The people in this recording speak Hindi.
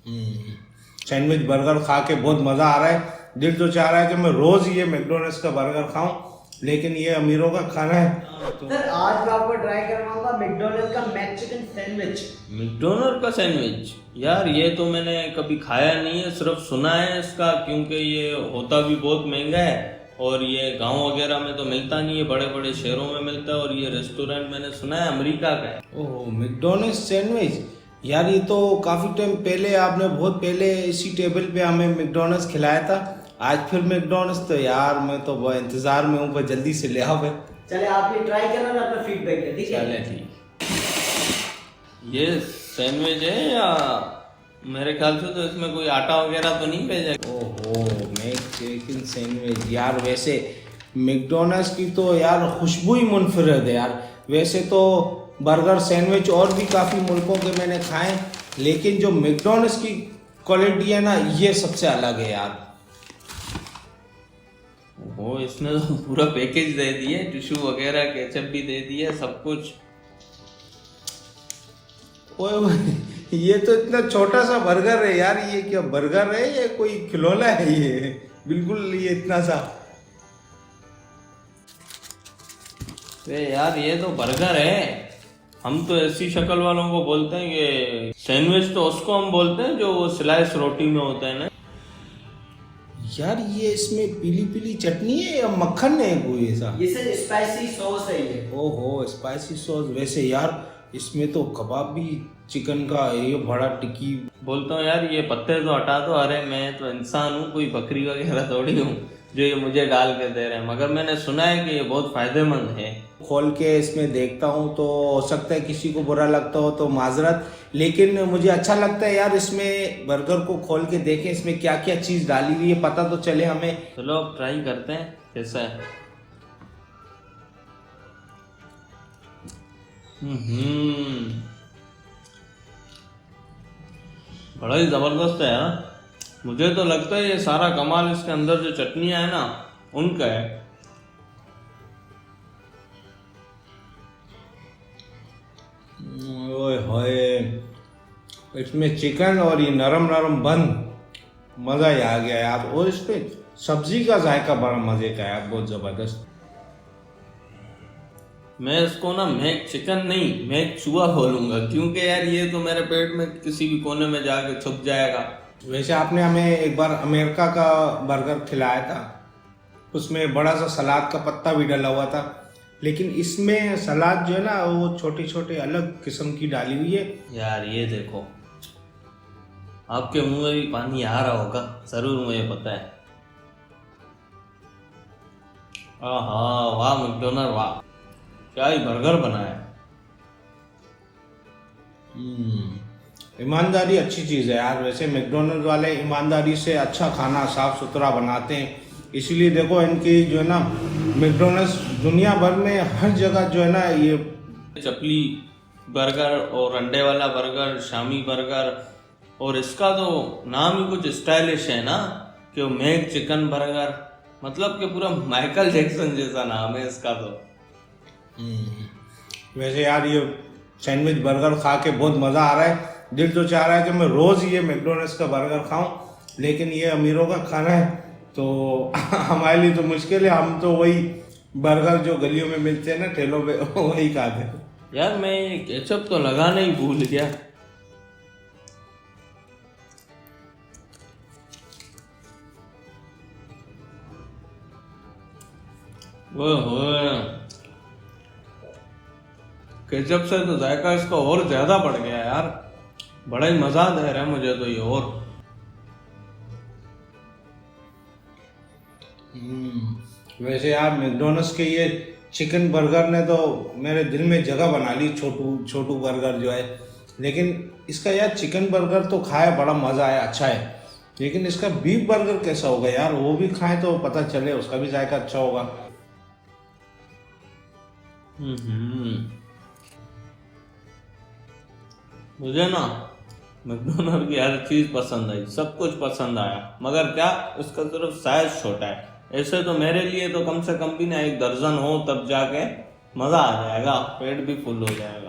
सैंडविच बर्गर खा के बहुत मज़ा आ रहा है। दिल तो चाह रहा है कि मैं रोज़ ये मैकडोनल्ड्स का बर्गर खाऊं, लेकिन ये अमीरों का खाना है। तो सर आज मैं आपको ट्राई करवाऊंगा मैकडोनल्ड का मैक चिकन सैंडविच। मैकडोनल्ड का सैंडविच, यार ये तो मैंने कभी खाया नहीं है, सिर्फ सुना है इसका, क्योंकि ये होता भी बहुत महंगा है और ये गांव वगैरह में तो मिलता नहीं है, बड़े बड़े शहरों में मिलता है। और ये रेस्टोरेंट मैंने सुना है अमेरिका का है। ओह, मैकडोनल्ड्स सैंडविच, यार ये तो काफ़ी टाइम पहले, आपने बहुत पहले इसी टेबल पे हमें मैकडोनल्ड्स खिलाया था। आज फिर मैकडोनल्ड्स, तो यार मैं तो बहुत इंतज़ार में हूँ, जल्दी से ले आओ भाई। चले आप ये ट्राई करना और अपना फीडबैक दें, ठीक है? चले ठीक। ये सैंडविच है या मेरे ख्याल से तो इसमें कोई आटा वगैरह तो नहीं भेजा? ओहो, मैक चिकन सैंडविच, यार वैसे मैकडोनल्ड्स की तो यार खुशबू ही मुनफरद है यार। वैसे तो बर्गर सैंडविच और भी काफ़ी मुल्कों के मैंने खाए, लेकिन जो मैकडोनल्ड्स की क्वालिटी है ना, ये सबसे अलग है यार। वो इसने तो पूरा पैकेज दे दिए, टिश्यू वगैरह, केचप भी दे दिए, सब कुछ। ओए, ये तो इतना छोटा सा बर्गर है यार। ये क्या बर्गर है, ये कोई खिलौना है? ये बिल्कुल ये इतना सा। यार ये तो बर्गर है। हम तो ऐसी शक्ल वालों को बोलते हैं, ये सैंडविच तो उसको हम बोलते हैं जो वो स्लाइस रोटी में होता है ना। यार ये इसमें पीली पीली चटनी है या मक्खन है कोई ऐसा? ये सर स्पाइसी सॉस है ये। ओहो, स्पाइसी सॉस। वैसे यार इसमें तो कबाब भी चिकन का है, ये बड़ा टिक्की। बोलता हूँ यार ये पत्ते तो हटा दो, अरे मैं तो इंसान हूँ, कोई बकरी वगैरह थोड़ी हूँ जो ये मुझे डाल के दे रहे हैं। मगर मैंने सुना है कि ये बहुत फायदेमंद है। खोल के इसमें देखता हूँ तो हो सकता है किसी को बुरा लगता हो तो माजरत, लेकिन मुझे अच्छा लगता है यार। इसमें बर्गर को खोल के देखें इसमें क्या क्या चीज़ डाली हुई है, पता तो चले हमें। चलो अब ट्राई करते हैं कैसा है। बड़ा ही जबरदस्त है यार। मुझे तो लगता है ये सारा कमाल इसके अंदर जो चटनियां है ना उनका है। ओए होए, इसमें चिकन और ये नरम नरम बन, मज़ा ही आ गया यार। और इसमें सब्जी का जायका बड़ा मज़े का है, बहुत ज़बरदस्त। मैं इसको ना मैक चिकन नहीं, मैक चूहा बोलूंगा, क्योंकि यार ये तो मेरे पेट में किसी भी कोने में जाके छुप जाएगा। वैसे आपने हमें एक बार अमेरिका का बर्गर खिलाया था, उसमें बड़ा सा सलाद का पत्ता भी डाला हुआ था, लेकिन इसमें सलाद जो है ना वो छोटे छोटे अलग किस्म की डाली हुई है। यार ये देखो, आपके मुंह में भी पानी आ रहा होगा जरूर, मुझे पता है। आहा, वाह मैकडोनल्ड, वाह क्या ही बर्गर बनाया। ईमानदारी अच्छी चीज़ है यार। वैसे मैकडोनल्ड वाले ईमानदारी से अच्छा खाना साफ सुथरा बनाते हैं, इसीलिए देखो इनकी जो है ना मैकडोनल्ड्स दुनिया भर में हर जगह जो है ना ये चपली बर्गर और अंडे वाला बर्गर, शामी बर्गर, और इसका तो नाम ही कुछ स्टाइलिश है ना कि वो मैक चिकन बर्गर, मतलब कि पूरा माइकल जैक्सन जैसा नाम है इसका तो। वैसे यार ये सैंडविच बर्गर खा के बहुत मज़ा आ रहा है। दिल तो चाह रहा है कि मैं रोज़ ये मैकडोनल्ड्स का बर्गर खाऊं, लेकिन ये अमीरों का खाना है तो हमारे लिए तो मुश्किल है। हम तो वही बर्गर जो गलियों में मिलते हैं ना ठेलों पे वही खाते हैं। यार मैं ये केचप तो लगाना ही भूल गया। ओह, केचप से तो जायका इसका और ज्यादा बढ़ गया यार, बड़ा ही मजा दे रहा है मुझे तो ये। और वैसे यार मैकडोनल्ड्स के ये चिकन बर्गर ने तो मेरे दिल में जगह बना ली, छोटू छोटू बर्गर जो है। लेकिन इसका यार चिकन बर्गर तो खाया, बड़ा मज़ा आया, अच्छा है, लेकिन इसका बीफ बर्गर कैसा होगा यार, वो भी खाएं तो पता चले, उसका भी जायका अच्छा होगा। मुझे ना मैकडोनल्ड की हर चीज पसंद आई, सब कुछ पसंद आया, मगर क्या उसका सिर्फ साइज छोटा है। ऐसे तो मेरे लिए तो कम से कम भी ना 1 दर्जन हो तब जाके मजा आ जाएगा, पेट भी फुल हो जाएगा।